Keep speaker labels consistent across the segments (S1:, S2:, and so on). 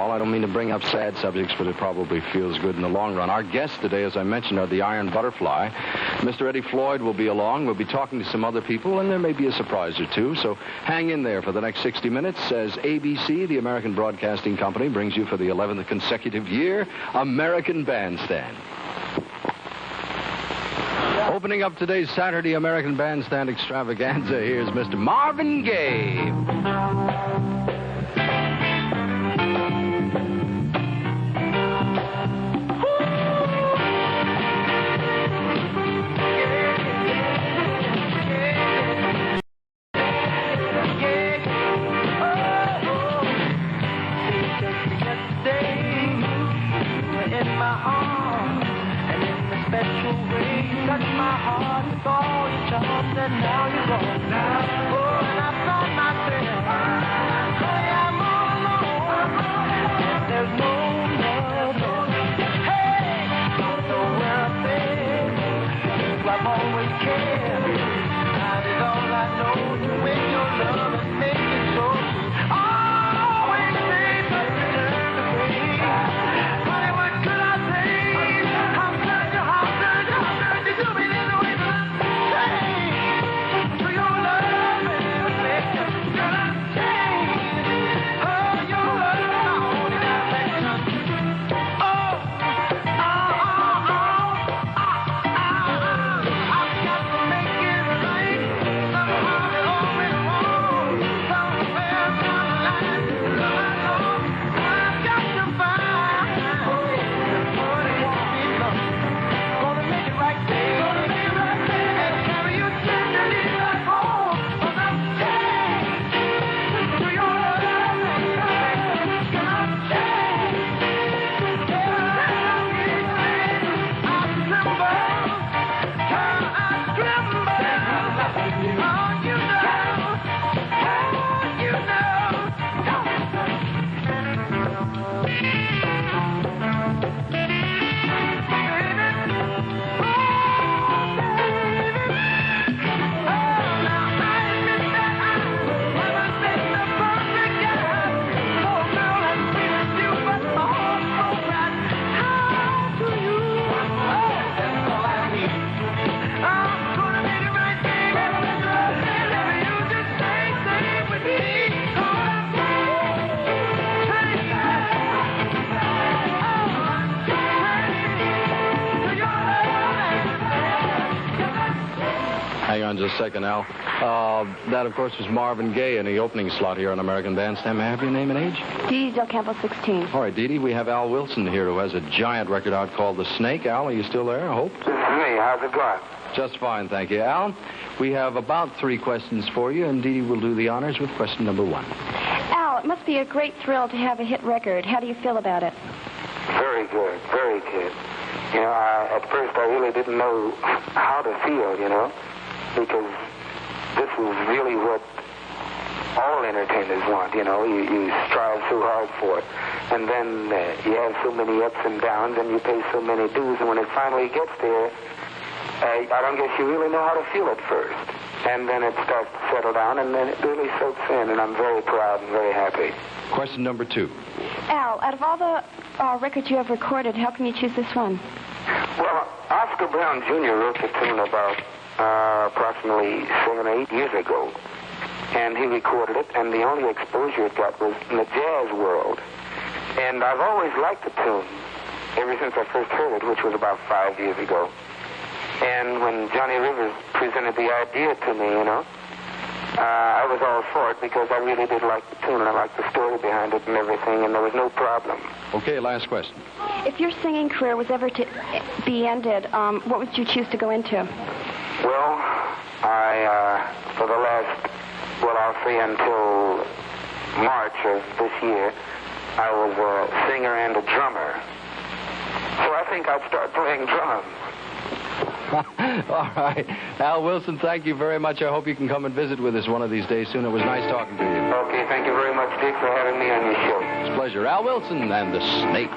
S1: Al. I don't mean to bring up sad subjects, but it probably feels good in the long run. Our guests today, as I mentioned, are the Iron Butterfly. Mr. Eddie Floyd will be along. We'll be talking to some other people, and there may be a surprise or two. So hang in there for the next 60 minutes as ABC, the American Broadcasting Company, brings you for the 11th consecutive year, American Bandstand. Opening up today's Saturday American Bandstand extravaganza, here's Mr. Marvin Gaye. Hang on just a second, Al. That, of course, was Marvin Gaye in the opening slot here on American Bandstand. May I have your name and age?
S2: Dee Dee Del Campo, 16.
S1: All right, Dee Dee, we have Al Wilson here, who has a giant record out called The Snake. Al, are you still there, I hope?
S3: This is me. How's it going?
S1: Just fine, thank you. Al, we have about 3 questions for you, and Dee Dee will do the honors with question number 1.
S2: Al, it must be a great thrill to have a hit record. How do you feel about it?
S3: Very good. Very good. You know, at first I really didn't know how to feel, you know, because this is really what all entertainers want, you know. You strive so hard for it. And then you have so many ups and downs, and you pay so many dues, and when it finally gets there, I don't guess you really know how to feel at first. And then it starts to settle down, and then it really soaks in, and I'm very proud and very happy.
S1: Question number 2.
S2: Al, out of all the records you have recorded, how come you choose this one?
S3: Well, Oscar Brown Jr. wrote the tune about approximately 7 or 8 years ago. And he recorded it, and the only exposure it got was in the jazz world. And I've always liked the tune ever since I first heard it, which was about 5 years ago. And when Johnny Rivers presented the idea to me, you know, I was all for it because I really did like the tune, and I liked the story behind it and everything, and there was no problem.
S1: Okay, last question.
S2: If your singing career was ever to be ended, what would you choose to go into?
S3: Well, for the last, I'll say until March of this year, I was a singer and a drummer. So I think I'd start playing drums.
S1: All right. Al Wilson, thank you very much. I hope you can come and visit with us one of these days soon. It was nice talking to you.
S3: Okay, thank you very much, Dick, for having me on your show.
S1: It's a pleasure. Al Wilson and the Snake.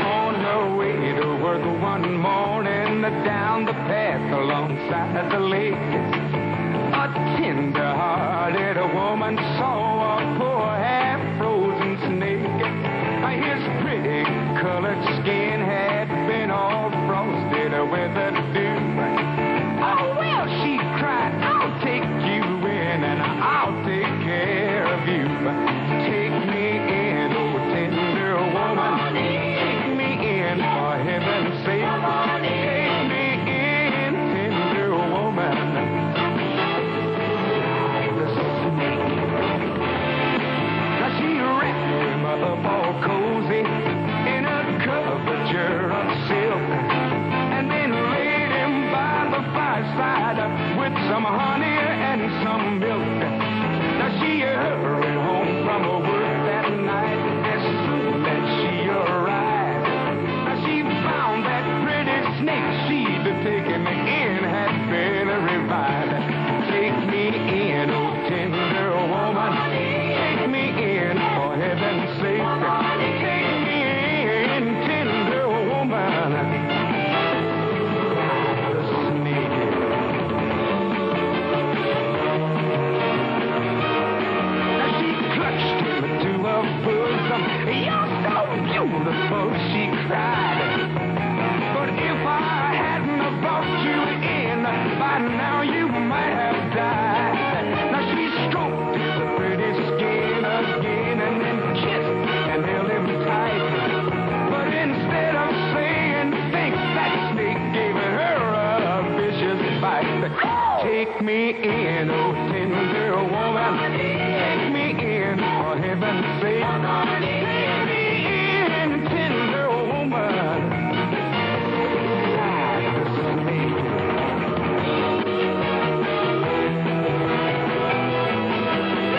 S4: On her way to work one morning, down the path alongside the lake. A tender-hearted woman saw a poor half-frozen snake. His pretty colored skin had been all frosted with the dew. Oh, well, she cried, I'll take you in and I'll take care of you. Take me in, oh, tender woman. Take me in, for heaven's sake. Take me in, tender woman. The snake. Now she wrapped him up all cozy in a coverture of silk, and then laid him by the fireside with some honey and some milk. Now she hurried home from her work that night. As soon as she arrived, now she found that pretty snake she'd taken in had been revived. Take me in, oh tender woman. Take me in, for heaven's sake. Take me in, tender woman. The snake. Now she clutched him to her bosom. You're so beautiful, she cried. But if I hadn't have brought you in, by now you might have died. Now she stroked his pretty skin again and then kissed and held him tight. But instead of saying thanks, that snake gave her a vicious bite. Take me in, oh tender woman. Take me in, for heaven's sake. Take me in, tender woman. The snake.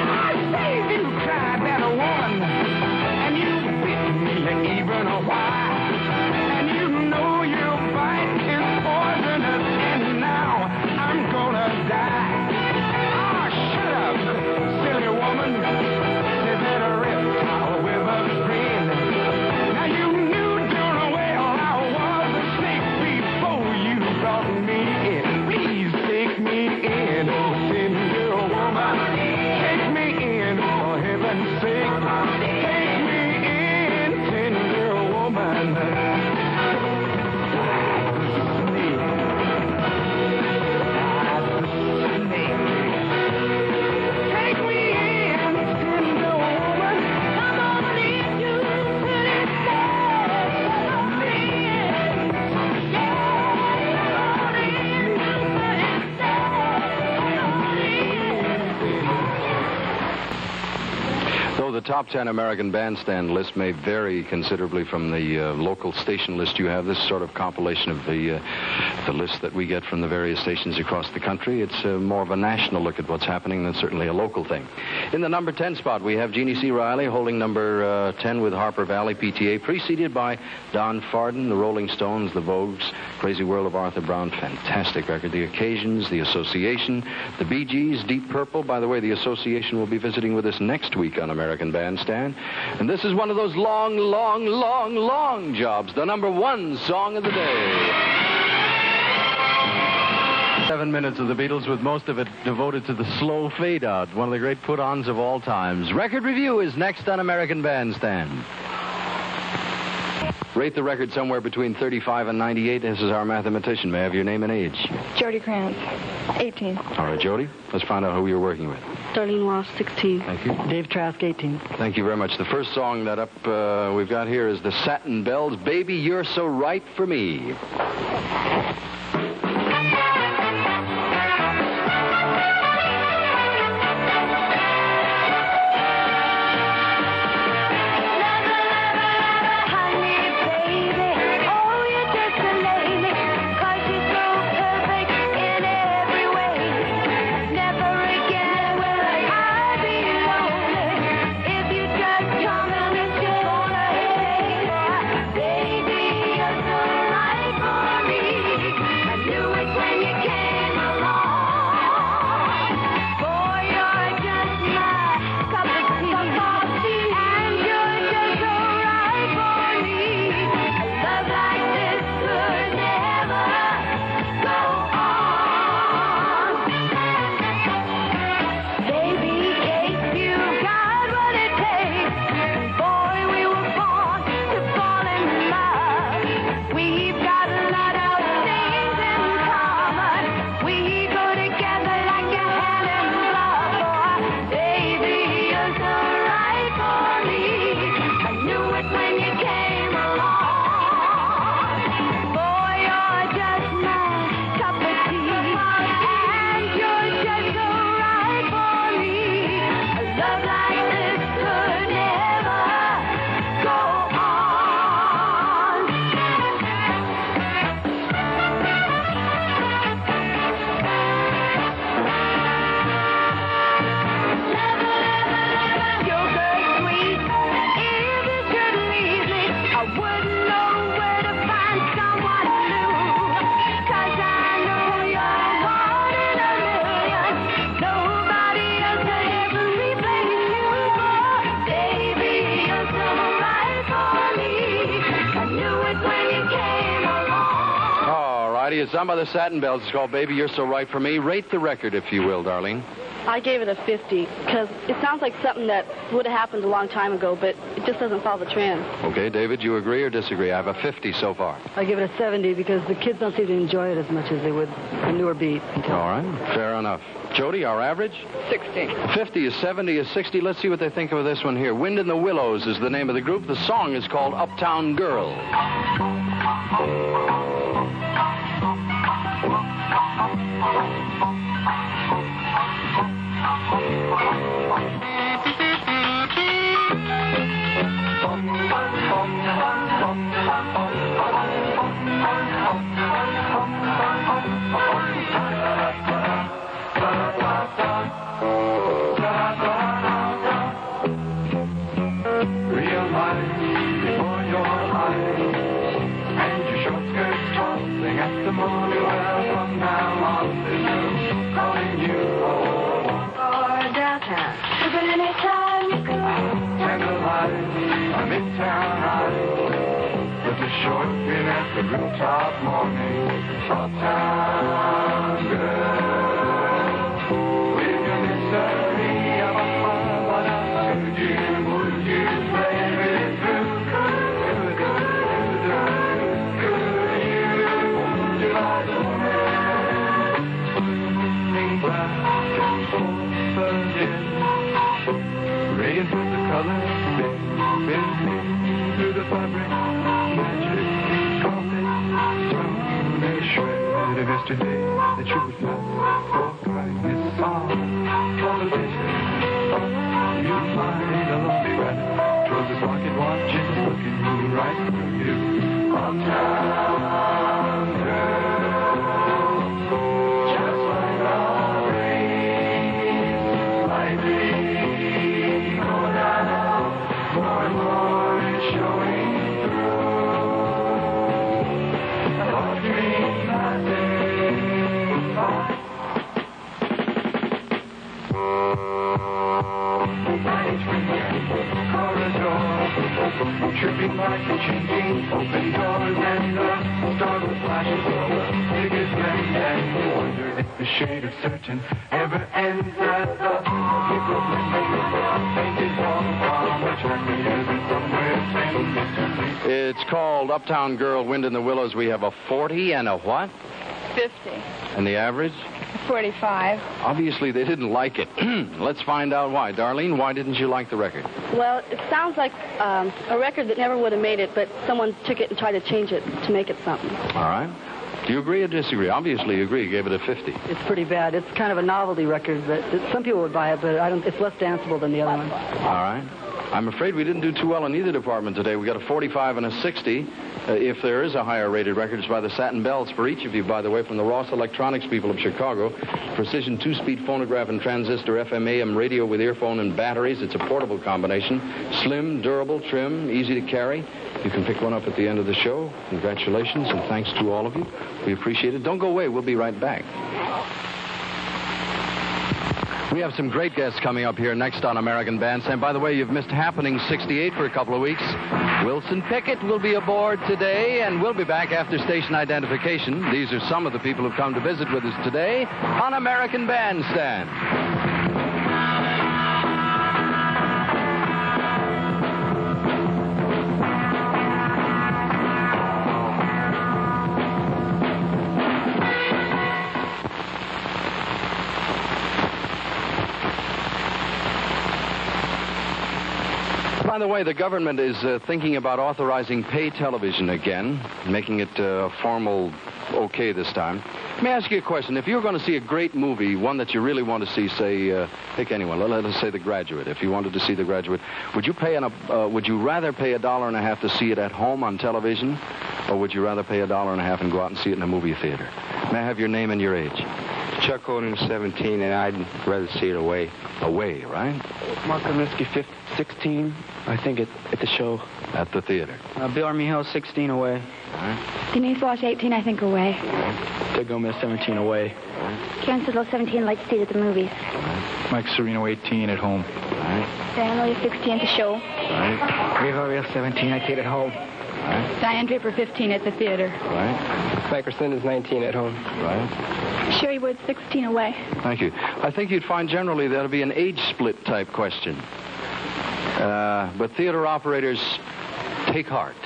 S4: I saved you, cried that woman, and you bit me even a while. And you know your bite is poisonous, and now I'm gonna die. Ah, shut up, silly woman, said that a reptile with a grin. Now you knew darn well I was a snake before you brought me in. Please take me in, oh tender woman. Take me in, for heaven's sake. Take me in, tender woman. Take me in, tender woman. Come on in, you pretty
S1: Though the top 10 American Bandstand list may vary considerably from the local station list you have, this sort of compilation of the list that we get from the various stations across the country, it's more of a national look at what's happening than certainly a local thing. In the number 10 spot, we have Jeannie C. Riley holding number 10 with Harper Valley PTA, preceded by Don Farden, the Rolling Stones, the Vogues, Crazy World of Arthur Brown, fantastic record, The Occasions, The Association, the Bee Gees, Deep Purple. By the way, The Association will be visiting with us next week on American Bandstand. And this is one of those long, long, long, long jobs, the number 1 song of the day. 7 minutes of the Beatles, with most of it devoted to the slow fade-out, one of the great put-ons of all times. Record Review is next on American Bandstand. Rate the record somewhere between 35 and 98. This is our mathematician. May I have your name and age?
S5: Jody Kranz, 18.
S1: All right, Jody, let's find out who you're working with.
S5: Darlene Walsh, 16.
S1: Thank you.
S5: Dave Trask, 18.
S1: Thank you very much. The first song that we've got here is the Satin Bells, Baby, You're So Right for Me.
S6: Baby, you're so right for me.
S1: It's done by the Satin Bells. It's called Baby, You're So Right for Me. Rate the record, if you will, Darlene.
S5: I gave it a 50 because it sounds like something that would have happened a long time ago, but it just doesn't follow the trend.
S1: Okay, David, you agree or disagree? I have a 50 so far.
S6: I give it a 70 because the kids don't seem to enjoy it as much as they would a newer beat.
S1: All right, fair enough. Jody, our average?
S5: 60.
S1: 50 is 70 is 60. Let's see what they think of this one here. Wind in the Willows is the name of the group. The song is called Uptown Girl.
S4: Realize before your eyes, and your short skirts tossing at the morning well. From now on, there's no calling you home or downtown. But anytime you go, candlelight on Midtown High, with a short fin at the rooftop morning. Uptown girl, with your mystery of a heart, what else could you? Would you play it through? Could you? Would you like the world? Swinging back and forth again, radiant with the colors, been through the fabric, magic, carpet, stone, and a shred of yesterday that you would not for kindness all the vision. You find a lonely rabbit, throws his pocket watch and is looking right through you. Uptown girl, just like a breeze, lightly going down, more and more it's showing through. A dream passing by. Night corridor, tripping lights and changing open doors, and the startled flashes of the biggest lens, and you wonder if the shade of certain ever ends as the people painted wall from the churches and somewhere sing.
S1: It's called Uptown Girl, Wind in the Willows. We have a 40 and a what?
S5: 50.
S1: And the average?
S5: 45.
S1: Obviously, they didn't like it. Let's find out why. Darlene, why didn't you like the record?
S5: Well, it sounds like a record that never would have made it, but someone took it and tried to change it to make it something.
S1: All right. Do you agree or disagree? Obviously, you agree. You gave it a 50.
S6: It's pretty bad. It's kind of a novelty record, but some people would buy it, but it's less danceable than the other one.
S1: All right. I'm afraid we didn't do too well in either department today. We got a 45 and a 60. If there is a higher rated record, it's by the Satin Bells for each of you, by the way, from the Ross Electronics people of Chicago. Precision 2-speed phonograph and transistor FM AM radio with earphone and batteries. It's a portable combination. Slim, durable, trim, easy to carry. You can pick one up at the end of the show. Congratulations and thanks to all of you. We appreciate it. Don't go away. We'll be right back. We have some great guests coming up here next on American Bandstand. By the way, you've missed Happening 68 for a couple of weeks. Wilson Pickett will be aboard today, and we'll be back after station identification. These are some of the people who've come to visit with us today on American Bandstand. By the way, the government is thinking about authorizing pay television again, making it formal okay this time. Let me ask you a question. If you're going to see a great movie, one that you really want to see, say, pick anyone. Let us say The Graduate. If you wanted to see The Graduate, would you rather pay $1.50 to see it at home on television, or would you rather pay $1.50 and go out and see it in a movie theater? May I have your name and your age?
S7: Chuck Odom, 17, and I'd rather see it away.
S1: Away, right?
S7: Mark Kaminsky, 16, I think at the show.
S1: At the theater.
S7: Bill Armijo, 16, away.
S1: All right.
S2: Denise Walsh, 18, I think, away.
S7: Doug Gomez, 17, away.
S2: Karen Sidlow, 17, like to see it at the movies.
S7: Mike Sereno, 18, at home.
S1: All right.
S2: Diane Lawyer, 16, at the show.
S1: All right.
S7: Ray Varela, 17, I take it at home.
S1: Right.
S8: Diane Draper, 15 at the theater.
S1: Right.
S9: Mike is 19 at home.
S1: Right.
S8: Sherry Wood, 16 away.
S1: Thank you. I think you'd find generally that'll be an age split type question. But theater operators, take heart.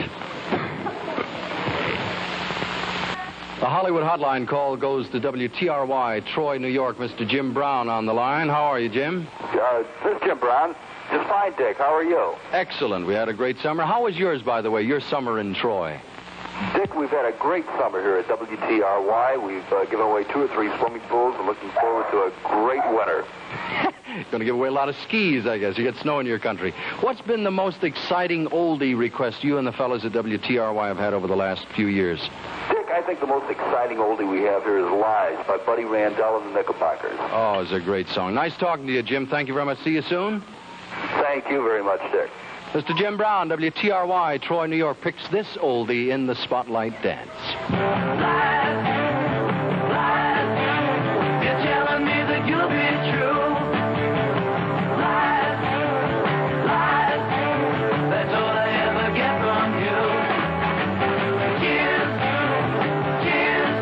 S1: The Hollywood hotline call goes to WTRY, Troy, New York. Mr. Jim Brown on the line. How are you, Jim?
S3: This is Jim Brown. Just fine, Dick. How are you?
S1: Excellent. We had a great summer. How was yours, by the way, your summer in Troy?
S3: Dick, we've had a great summer here at WTRY. We've given away 2 or 3 swimming pools. We're looking forward to a great winter.
S1: Going to give away a lot of skis, I guess. You get snow in your country. What's been the most exciting oldie request you and the fellas at WTRY have had over the last few years?
S3: Dick, I think the most exciting oldie we have here is Lies by Buddy Randell and the Knickerbockers.
S1: Oh, it's a great song. Nice talking to you, Jim. Thank you very much. See you soon.
S3: Thank you very much, Dick.
S1: Mr. Jim Brown, WTRY, Troy, New York, picks this oldie in the Spotlight Dance.
S4: Lies, lies, you're telling me that you'll be true. Lies, lies, that's all I ever get from you. Tears, tears,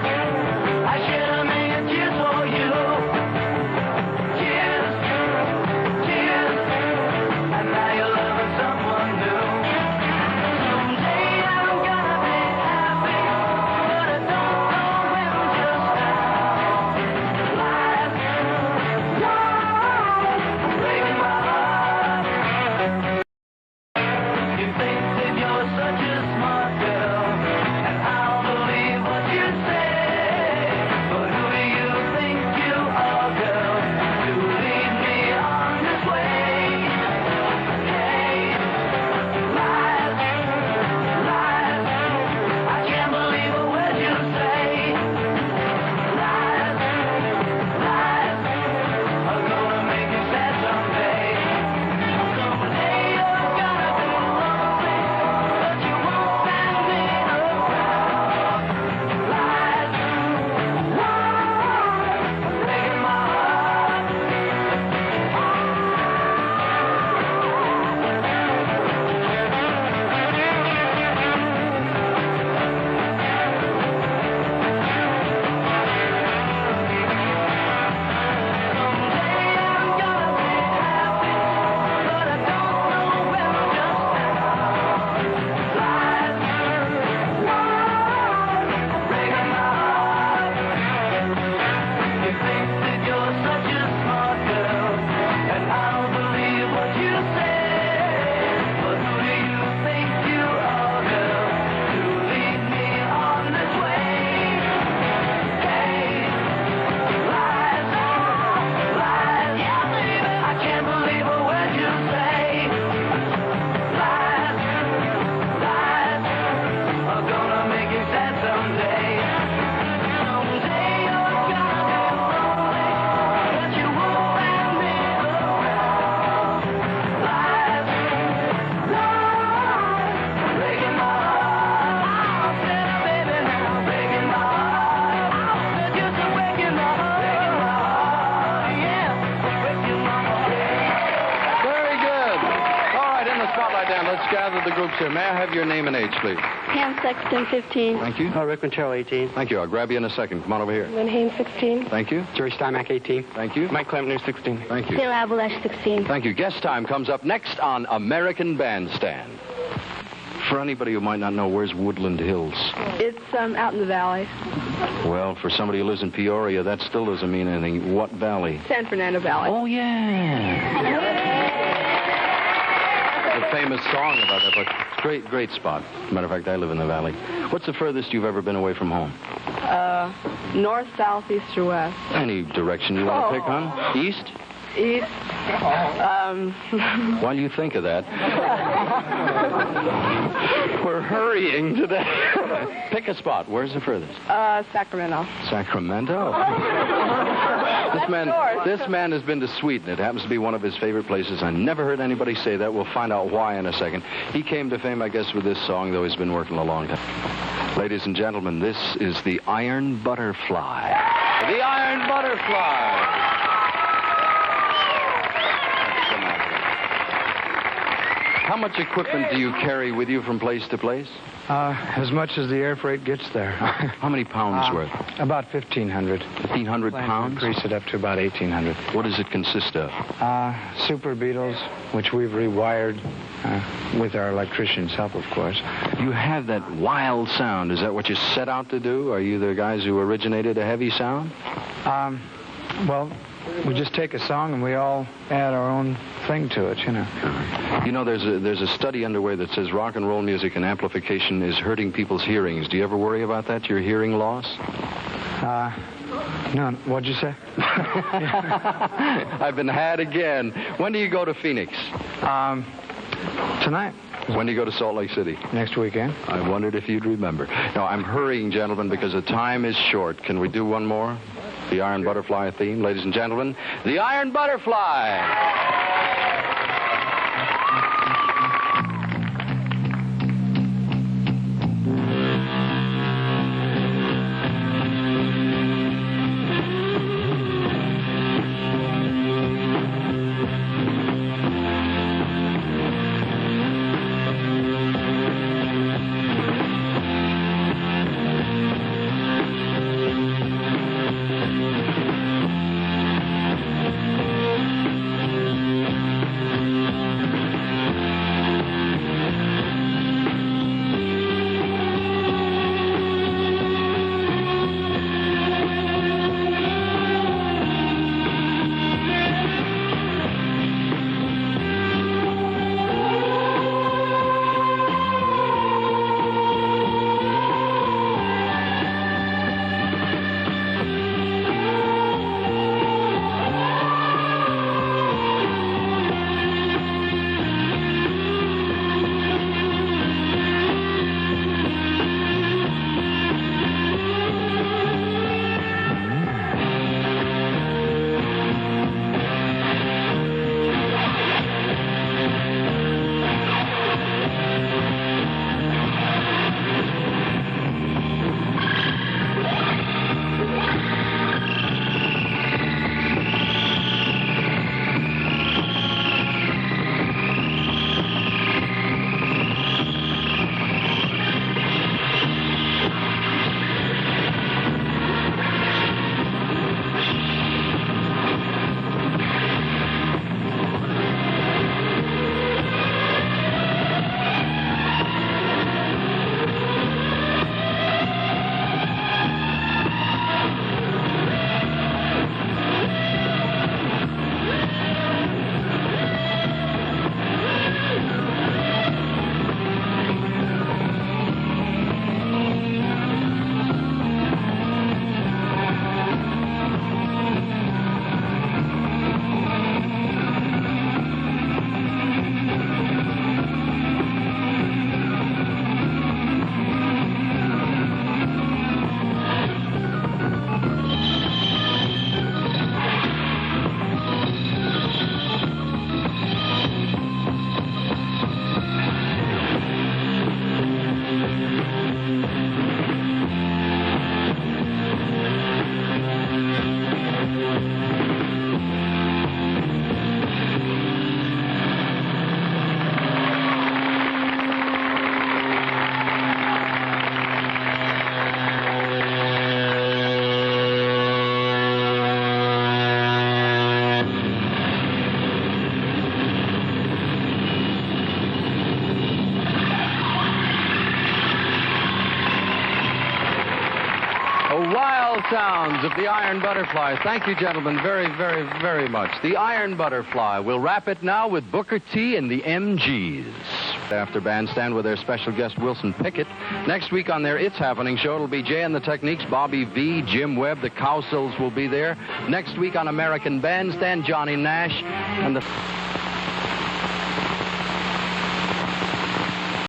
S4: I shed a million tears for you. Tears, tears, and now you're loving someone new. Someday I'm gonna be happy, but I don't know when, just how. Lies, lies, breaking my heart. You think that you're such a smart girl, and I'll believe what you say. But who do you think you are, girl, to lead me on this way? Hey, lies, lies, I can't believe a word you say. Lies, lies, are gonna make you sad someday. Someday you're gonna be lonely, but you won't find me around. Lies, lies, breaking my heart. Someday I'm gonna be happy, but I don't know when, just how. Lies, lies, breaking my heart. You think that you're such a smart girl, and I'll believe what you say. But who do you think you are, girl, to lead me on this way? Hey, lies, lies, yeah, baby, I can't believe a word you say. Lies, lies, are gonna make you sad someday. Someday you're gonna be lonely, but you won't find me around. Lies, lies, breaking my heart. Said baby now, breaking my heart. Said you're so breaking my heart. Breaking my heart, yeah, breaking my heart.
S1: Very good. All right, in the Spotlight Dance, let's gather the groups here. May I have your name and age, please?
S5: Pam Sexton, 15.
S1: Thank you.
S9: Rick Quintero, 18.
S1: Thank you. I'll grab you in a second. Come on over here.
S2: Lynn Haynes, 16.
S1: Thank you.
S9: Jerry Steinmack, 18.
S1: Thank you.
S9: Mike Klempner, 16.
S1: Thank you.
S5: Sarah Avalash, 16.
S1: Thank you. Guest time comes up next on American Bandstand. For anybody who might not know, where's Woodland Hills?
S5: It's out in the valley.
S1: Well, for somebody who lives in Peoria, that still doesn't mean anything. What valley?
S5: San Fernando Valley.
S1: Oh, yeah. A famous song about that, but great, great spot. Matter of fact, I live in the valley. What's the furthest you've ever been away from home?
S5: North, south, east, or west?
S1: Any direction you want to pick, hon? East?
S5: East.
S1: While you think of that, we're hurrying today. Pick a spot. Where's the furthest?
S5: Sacramento.
S1: Sacramento? This man has been to Sweden. It happens to be one of his favorite places. I never heard anybody say that. We'll find out why in a second. He came to fame, I guess, with this song, though he's been working a long time. Ladies and gentlemen, this is the Iron Butterfly. The Iron Butterfly. How much equipment do you carry with you from place to place?
S10: As much as the air freight gets there.
S1: How many pounds worth?
S10: About 1,500.
S1: 1,500 pounds?
S10: Increase it up to about 1,800.
S1: What does it consist of?
S10: Super Beetles, which we've rewired with our electrician's help, of course.
S1: You have that wild sound. Is that what you set out to do? Are you the guys who originated a heavy sound?
S10: Well, we just take a song and we all add our own thing to it, you know.
S1: You know, there's a study underway that says rock and roll music and amplification is hurting people's hearings. Do you ever worry about that, your hearing loss?
S10: No. What'd you say?
S1: I've been had again. When do you go to Phoenix?
S10: Tonight.
S1: When do you go to Salt Lake City?
S10: Next weekend.
S1: I wondered if you'd remember. No, I'm hurrying, gentlemen, because the time is short. Can we do one more? The Iron Butterfly theme. Ladies and gentlemen, the Iron Butterfly! Wild sounds of the Iron Butterfly. Thank you, gentlemen, very, very, very much. The Iron Butterfly. We'll wrap it now with Booker T and the MGs. After Bandstand with their special guest, Wilson Pickett. Next week on their It's Happening show, it'll be Jay and the Techniques, Bobby V, Jim Webb, the Cowsills will be there. Next week on American Bandstand, Johnny Nash and the...